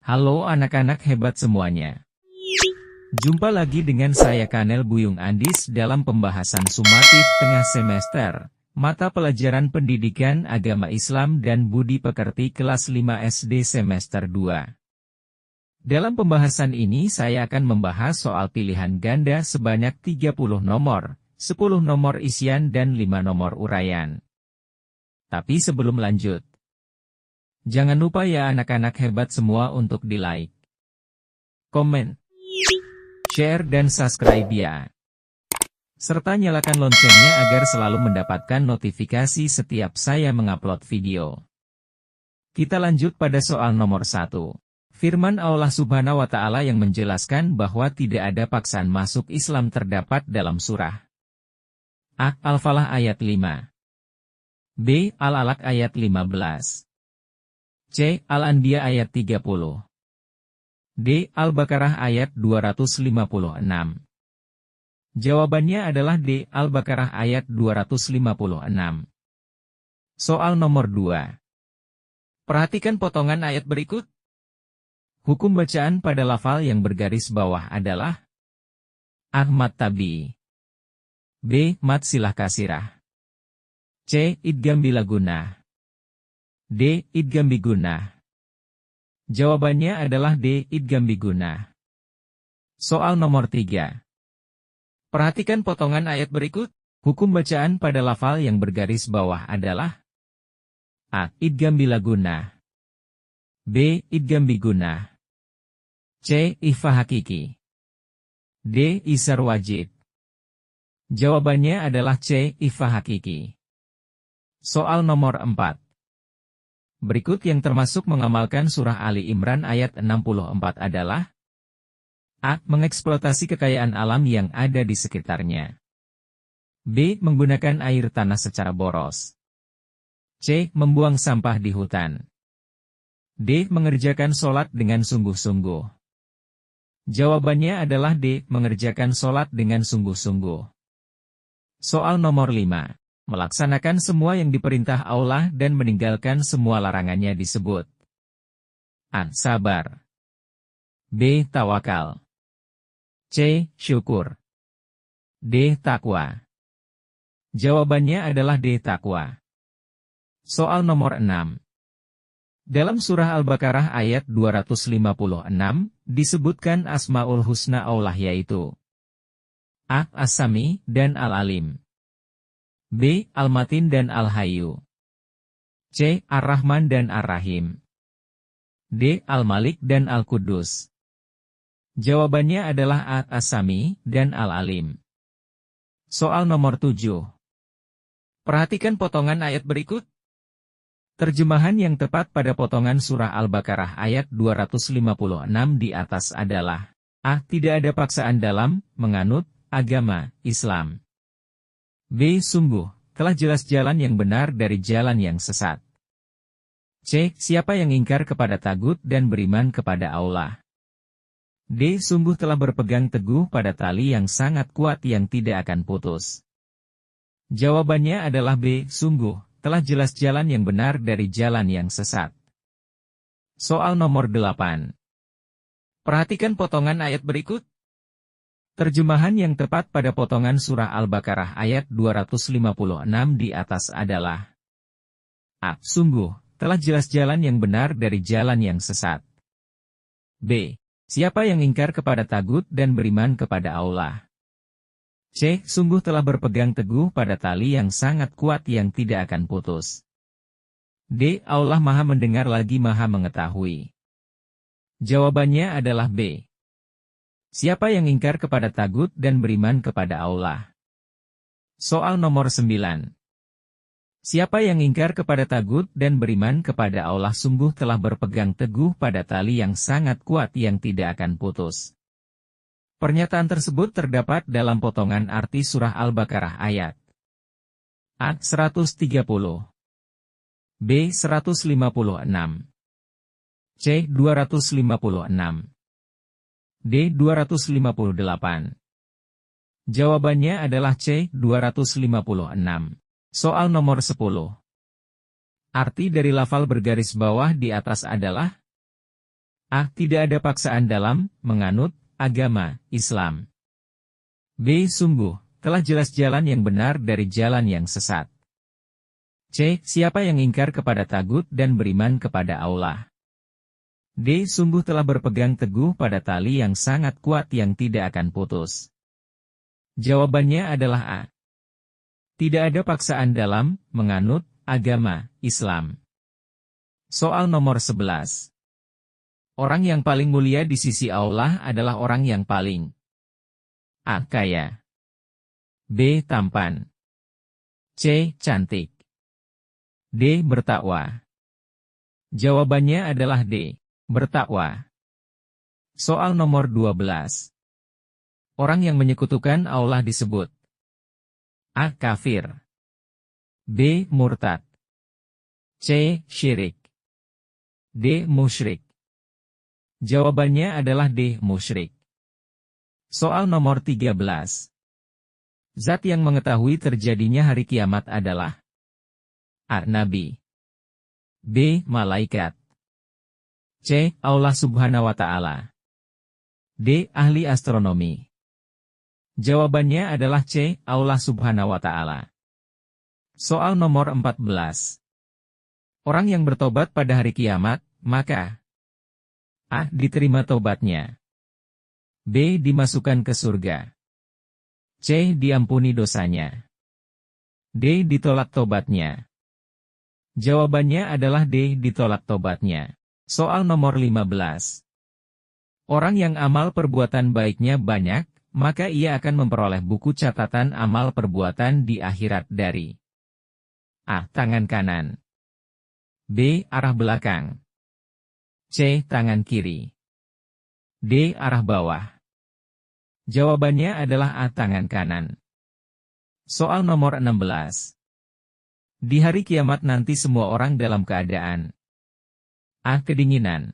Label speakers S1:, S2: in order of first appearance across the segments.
S1: Halo anak-anak hebat semuanya. Jumpa lagi dengan saya Kanel Buyung Andis dalam pembahasan sumatif tengah semester, mata pelajaran pendidikan agama Islam dan budi pekerti kelas 5 SD semester 2. Dalam pembahasan ini saya akan membahas soal pilihan ganda sebanyak 30 nomor, 10 nomor isian dan 5 nomor uraian. Tapi sebelum lanjut, jangan lupa ya anak-anak hebat semua untuk di-like, komen, share dan subscribe ya. Serta nyalakan loncengnya agar selalu mendapatkan notifikasi setiap saya mengupload video. Kita lanjut pada soal nomor 1. Firman Allah Subhanahu wa Ta'ala yang menjelaskan bahwa tidak ada paksaan masuk Islam terdapat dalam surah A. Al-Falah ayat 5. B. Al-Alaq ayat 15. C. Al-Anbiya ayat 30. D. Al-Baqarah ayat 256. Jawabannya adalah D. Al-Baqarah ayat 256. Soal nomor 2. Perhatikan potongan ayat berikut. Hukum bacaan pada lafal yang bergaris bawah adalah A. Mad tabii, B. Mad silah kasirah, C. Idgham bila gunah, D. Idgham bigunah. Jawabannya adalah D. Idgham bigunah. Soal nomor 3. Perhatikan potongan ayat berikut. Hukum bacaan pada lafal yang bergaris bawah adalah A. Idgham bila gunah, B. Idgham bigunah, C. Ikhfa hakiki, D. Izhar wajib. Jawabannya adalah C. Ikhfa hakiki. Soal nomor 4. Berikut yang termasuk mengamalkan surah Ali Imran ayat 64 adalah A. Mengeksploitasi kekayaan alam yang ada di sekitarnya, B. Menggunakan air tanah secara boros, C. Membuang sampah di hutan, D. Mengerjakan sholat dengan sungguh-sungguh. Jawabannya adalah D. Mengerjakan sholat dengan sungguh-sungguh. Soal nomor 5. Melaksanakan semua yang diperintah Allah dan meninggalkan semua larangannya disebut A. Sabar, B. Tawakal, C. Syukur, D. Takwa. Jawabannya adalah D. Takwa. Soal nomor 6. Dalam surah Al-Baqarah ayat 256, disebutkan Asmaul Husna Allah yaitu A. As-Sami dan Al-Alim, B. Al-Matin dan Al-Hayyu, C. Ar-Rahman dan Ar-Rahim, D. Al-Malik dan Al-Quddus. Jawabannya adalah A. As-Sami dan Al-Alim. Soal nomor 7. Perhatikan potongan ayat berikut. Terjemahan yang tepat pada potongan surah Al-Baqarah ayat 256 di atas adalah A. Tidak ada paksaan dalam menganut agama Islam, B. Sungguh telah jelas jalan yang benar dari jalan yang sesat, C. Siapa yang ingkar kepada tagut dan beriman kepada Allah, D. Sungguh telah berpegang teguh pada tali yang sangat kuat yang tidak akan putus. Jawabannya adalah B. Sungguh telah jelas jalan yang benar dari jalan yang sesat. Soal nomor 8. Perhatikan potongan ayat berikut. Terjemahan yang tepat pada potongan surah Al-Baqarah ayat 256 di atas adalah A. Sungguh telah jelas jalan yang benar dari jalan yang sesat, B. Siapa yang ingkar kepada tagut dan beriman kepada Allah, C. Sungguh telah berpegang teguh pada tali yang sangat kuat yang tidak akan putus, D. Allah Maha mendengar lagi Maha mengetahui. Jawabannya adalah B. Siapa yang ingkar kepada tagut dan beriman kepada Allah. Soal nomor 9. Siapa yang ingkar kepada tagut dan beriman kepada Allah sungguh telah berpegang teguh pada tali yang sangat kuat yang tidak akan putus. Pernyataan tersebut terdapat dalam potongan arti surah Al-Baqarah ayat A. 130, B. 156, C. 256, D. 258. Jawabannya adalah C. 256. Soal nomor 10. Arti dari lafal bergaris bawah di atas adalah A. Tidak ada paksaan dalam menganut agama Islam. B. Sungguh, telah jelas jalan yang benar dari jalan yang sesat. C. Siapa yang ingkar kepada tagut dan beriman kepada Allah. D. Sungguh telah berpegang teguh pada tali yang sangat kuat yang tidak akan putus. Jawabannya adalah A. Tidak ada paksaan dalam menganut agama Islam. Soal nomor 11. Orang yang paling mulia di sisi Allah adalah orang yang paling A. Kaya, B. Tampan, C. Cantik, D. Bertakwa. Jawabannya adalah D. Bertakwa. Soal nomor 12. Orang yang menyekutukan Allah disebut A. Kafir, B. Murtad, C. Syirik, D. Musyrik. Jawabannya adalah D. Musyrik. Soal nomor 13. Zat yang mengetahui terjadinya hari kiamat adalah A. Nabi, B. Malaikat, C. Allah Subhanahu wa Ta'ala, D. Ahli astronomi. Jawabannya adalah C. Allah Subhanahu wa Ta'ala. Soal nomor 14. Orang yang bertobat pada hari kiamat, maka A. Diterima tobatnya, B. Dimasukkan ke surga, C. Diampuni dosanya, D. Ditolak tobatnya. Jawabannya adalah D. Ditolak tobatnya. Soal nomor 15. Orang yang amal perbuatan baiknya banyak, maka ia akan memperoleh buku catatan amal perbuatan di akhirat dari A. Tangan kanan, B. Arah belakang, C. Tangan kiri, D. Arah bawah. Jawabannya adalah A. Tangan kanan. Soal nomor 16. Di hari kiamat nanti semua orang dalam keadaan A. Kedinginan,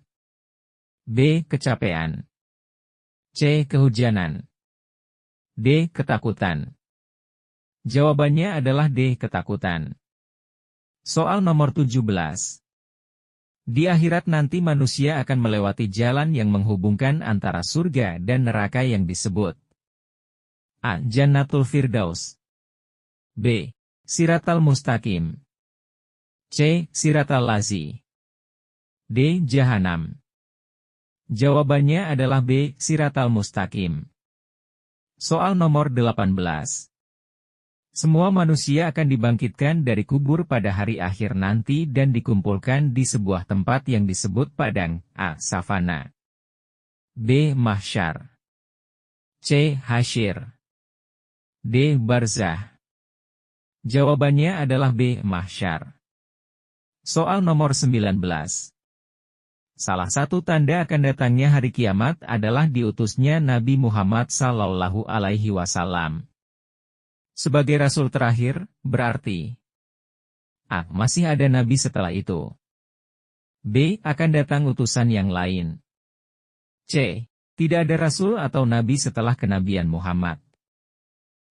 S1: B. Kecapean, C. Kehujanan, D. Ketakutan. Jawabannya adalah D. Ketakutan. Soal nomor 17. Di akhirat nanti manusia akan melewati jalan yang menghubungkan antara surga dan neraka yang disebut A. Jannatul Firdaus, B. Siratal Mustaqim, C. Siratal Lazi, D. Jahanam. Jawabannya adalah B. Siratal Mustaqim. Soal nomor 18. Semua manusia akan dibangkitkan dari kubur pada hari akhir nanti dan dikumpulkan di sebuah tempat yang disebut padang, A. Savana, B. Mahsyar, C. Hasyir, D. Barzah. Jawabannya adalah B. Mahsyar. Soal nomor 19. Salah satu tanda akan datangnya hari kiamat adalah diutusnya Nabi Muhammad SAW. Sebagai Rasul terakhir, berarti A. Masih ada Nabi setelah itu, B. Akan datang utusan yang lain, C. Tidak ada Rasul atau Nabi setelah kenabian Muhammad,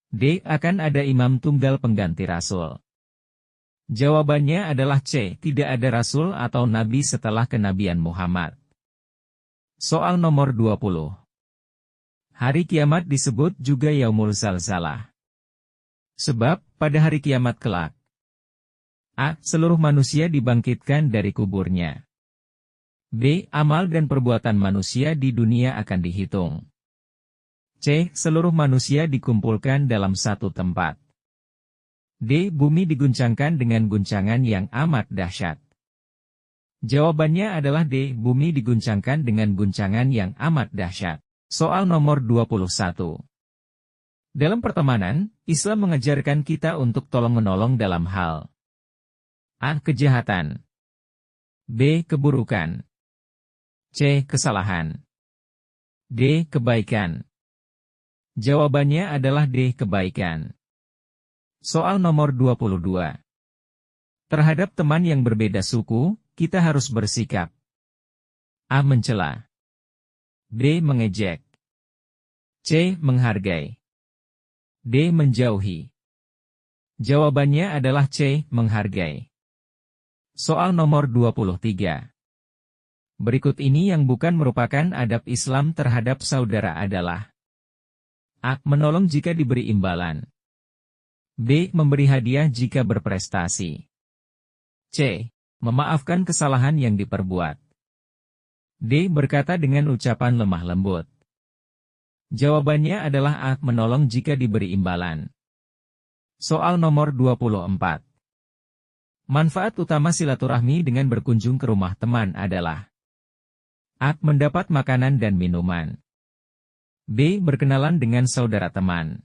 S1: D. Akan ada imam tunggal pengganti Rasul. Jawabannya adalah C. Tidak ada Rasul atau Nabi setelah kenabian Muhammad. Soal nomor 20. Hari kiamat disebut juga Yaumul Zalzalah. Sebab, pada hari kiamat kelak A. Seluruh manusia dibangkitkan dari kuburnya, B. Amal dan perbuatan manusia di dunia akan dihitung, C. Seluruh manusia dikumpulkan dalam satu tempat, D. Bumi diguncangkan dengan guncangan yang amat dahsyat. Jawabannya adalah D. Bumi diguncangkan dengan guncangan yang amat dahsyat. Soal nomor 21. Dalam pertemanan, Islam mengajarkan kita untuk tolong-menolong dalam hal A. Kejahatan, B. Keburukan, C. Kesalahan, D. Kebaikan. Jawabannya adalah D. Kebaikan. Soal nomor 22. Terhadap teman yang berbeda suku, kita harus bersikap A. Mencela, B. Mengejek, C. Menghargai, D. Menjauhi. Jawabannya adalah C. Menghargai. Soal nomor 23. Berikut ini yang bukan merupakan adab Islam terhadap saudara adalah: A. Menolong jika diberi imbalan. B. Memberi hadiah jika berprestasi. C. Memaafkan kesalahan yang diperbuat. D. Berkata dengan ucapan lemah lembut. Jawabannya adalah A. Menolong jika diberi imbalan. Soal nomor 24. Manfaat utama silaturahmi dengan berkunjung ke rumah teman adalah: A. Mendapat makanan dan minuman. B. Berkenalan dengan saudara teman.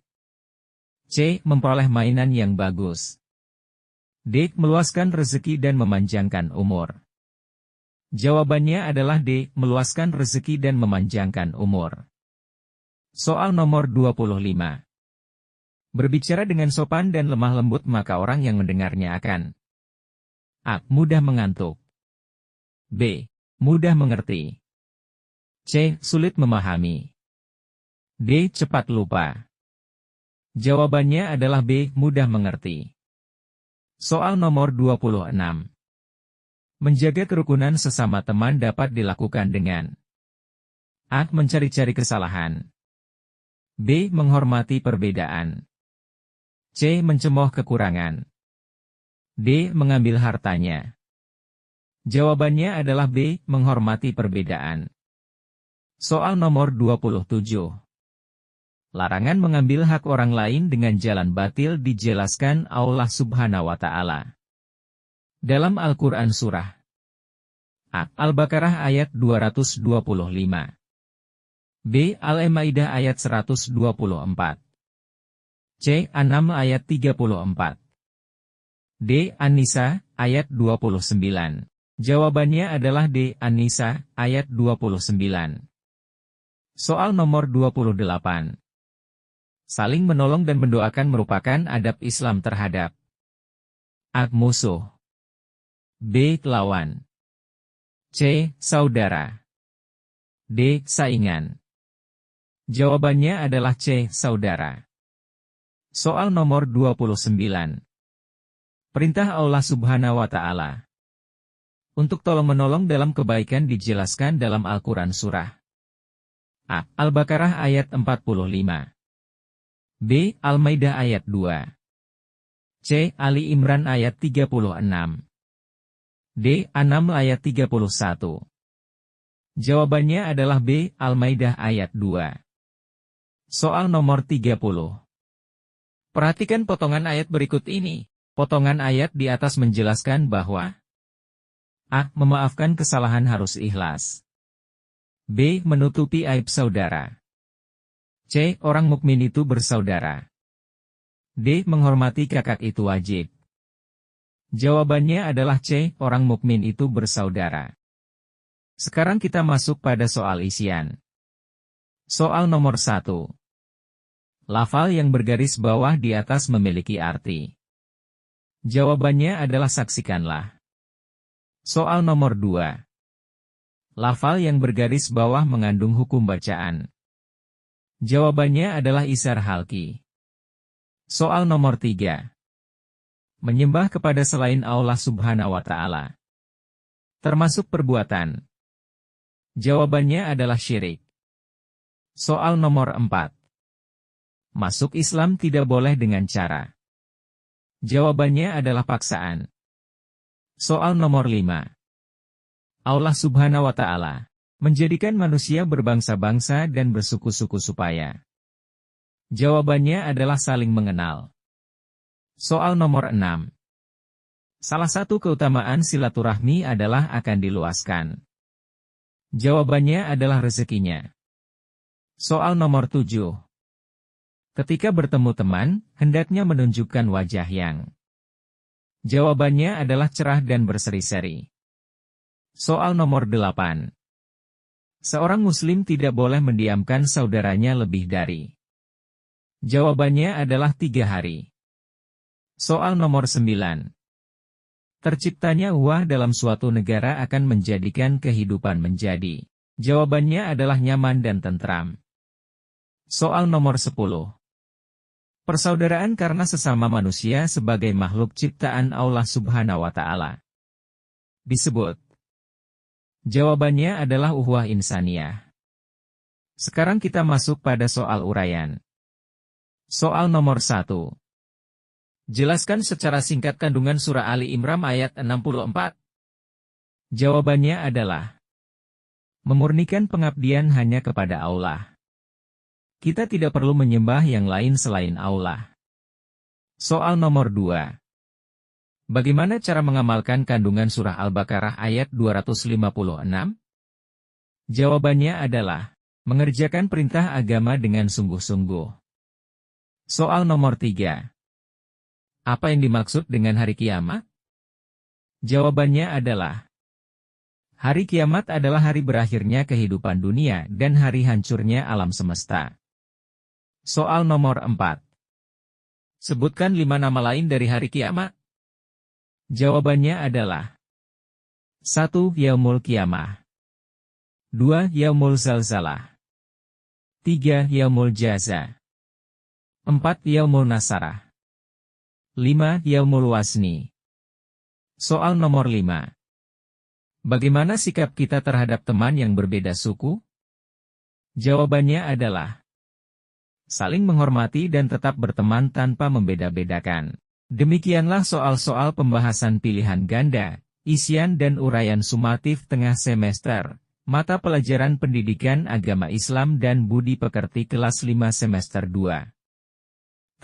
S1: C. Memperoleh mainan yang bagus. D. Meluaskan rezeki dan memanjangkan umur. Jawabannya adalah D. Meluaskan rezeki dan memanjangkan umur. Soal nomor 25. Berbicara dengan sopan dan lemah lembut maka orang yang mendengarnya akan: A. Mudah mengantuk. B. Mudah mengerti. C. Sulit memahami. D. Cepat lupa. Jawabannya adalah B. Mudah mengerti. Soal nomor 26. Menjaga kerukunan sesama teman dapat dilakukan dengan: A. Mencari-cari kesalahan. B. Menghormati perbedaan. C. Mencemooh kekurangan. D. Mengambil hartanya. Jawabannya adalah B. Menghormati perbedaan. Soal nomor 27. Larangan mengambil hak orang lain dengan jalan batil dijelaskan Allah Subhanahu wa Ta'ala dalam Al-Quran Surah A. Al-Baqarah ayat 225. B. Al-Maidah ayat 124. C. An-Naml ayat 34. D. An-Nisa ayat 29. Jawabannya adalah D. An-Nisa ayat 29. Soal nomor 28. Saling menolong dan mendoakan merupakan adab Islam terhadap: A. Musuh. B. Lawan. C. Saudara. D. Saingan. Jawabannya adalah C. Saudara. Soal nomor 29. Perintah Allah Subhanahu wa Ta'ala untuk tolong-menolong dalam kebaikan dijelaskan dalam Al-Quran Surah A. Al-Baqarah ayat 45. B. Al-Maidah ayat 2. C. Ali Imran ayat 36. D. An-Naml ayat 31. Jawabannya adalah B. Al-Maidah ayat 2. Soal nomor 30. Perhatikan potongan ayat berikut ini. Potongan ayat di atas menjelaskan bahwa A. Memaafkan kesalahan harus ikhlas. B. Menutupi aib saudara. C. Orang mukmin itu bersaudara. D. Menghormati kakak itu wajib. Jawabannya adalah C. Orang mukmin itu bersaudara. Sekarang kita masuk pada soal isian. Soal nomor 1. Lafal yang bergaris bawah di atas memiliki arti. Jawabannya adalah saksikanlah. Soal nomor 2. Lafal yang bergaris bawah mengandung hukum bacaan. Jawabannya adalah isar halki. Soal nomor 3. Menyembah kepada selain Allah Subhanahu wa Ta'ala termasuk perbuatan. Jawabannya adalah syirik. Soal nomor 4. Masuk Islam tidak boleh dengan cara. Jawabannya adalah paksaan. Soal nomor 5. Allah Subhanahu wa Ta'ala menjadikan manusia berbangsa-bangsa dan bersuku-suku supaya. Jawabannya adalah saling mengenal. Soal nomor 6. Salah satu keutamaan silaturahmi adalah akan diluaskan. Jawabannya adalah rezekinya. Soal nomor 7. Ketika bertemu teman, hendaknya menunjukkan wajah yang. Jawabannya adalah cerah dan berseri-seri. Soal nomor 8. Seorang muslim tidak boleh mendiamkan saudaranya lebih dari. Jawabannya adalah 3 hari. Soal nomor 9. Terciptanya uang dalam suatu negara akan menjadikan kehidupan menjadi. Jawabannya adalah nyaman dan tentram. Soal nomor 10. Persaudaraan karena sesama manusia sebagai makhluk ciptaan Allah Subhanahu wa Ta'ala disebut. Jawabannya adalah ukhuwah insaniyah. Sekarang kita masuk pada soal uraian. Soal nomor 1. Jelaskan secara singkat kandungan surah Ali Imran ayat 64. Jawabannya adalah memurnikan pengabdian hanya kepada Allah. Kita tidak perlu menyembah yang lain selain Allah. Soal nomor 2. Bagaimana cara mengamalkan kandungan surah Al-Baqarah ayat 256? Jawabannya adalah mengerjakan perintah agama dengan sungguh-sungguh. Soal nomor 3. Apa yang dimaksud dengan hari kiamat? Jawabannya adalah hari kiamat adalah hari berakhirnya kehidupan dunia dan hari hancurnya alam semesta. Soal nomor 4. Sebutkan 5 nama lain dari hari kiamat. Jawabannya adalah 1. Yaumul Qiyamah, 2. Yaumul Zalzalah, 3. Yaumul Jaza, 4. Yaumul Nasarah, 5. Yaumul Wasni. Soal nomor 5. Bagaimana sikap kita terhadap teman yang berbeda suku? Jawabannya adalah saling menghormati dan tetap berteman tanpa membeda-bedakan. Demikianlah soal-soal pembahasan pilihan ganda, isian dan uraian sumatif tengah semester, mata pelajaran pendidikan agama Islam dan budi pekerti kelas 5 semester 2.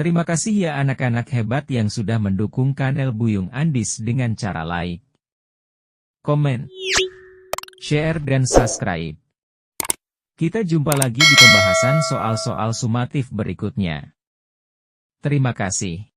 S1: Terima kasih ya anak-anak hebat yang sudah mendukung kanal Buyung Andis dengan cara like, komen, share dan subscribe. Kita jumpa lagi di pembahasan soal-soal sumatif berikutnya. Terima kasih.